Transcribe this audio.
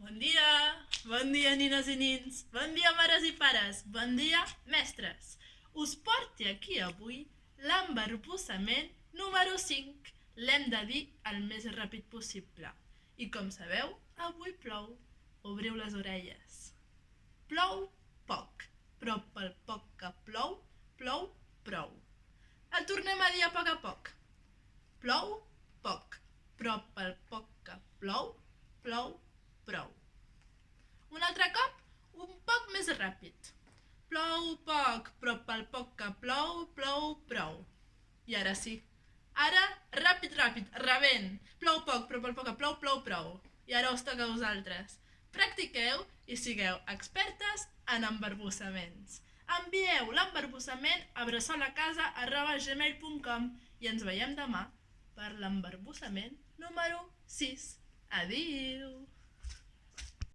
Bon dia nines i nins, bon dia mares i pares, bon dia mestres. Us porti aquí avui l'embarbussament número 5. L'hem de dir el més ràpid possible. I com sabeu, avui plou. Obriu les orelles. Plou poc, però pel poc que plou, plou prou. El tornem a dir a poc. Plou poc, però pel poc que plou, plou prou. Un altre cop, un poc més ràpid. Plou poc, però pel poc que plou, plou prou. I ara sí. Ara, ràpid, rebent. Plou poc, però pel poc que plou, plou prou. I ara us toca a vosaltres. Practiqueu i sigueu expertes en embarbussaments. Envieu l'embarbussament a bressolacasa@gmail.com i ens veiem demà per l'embarbussament número 6. Adéu!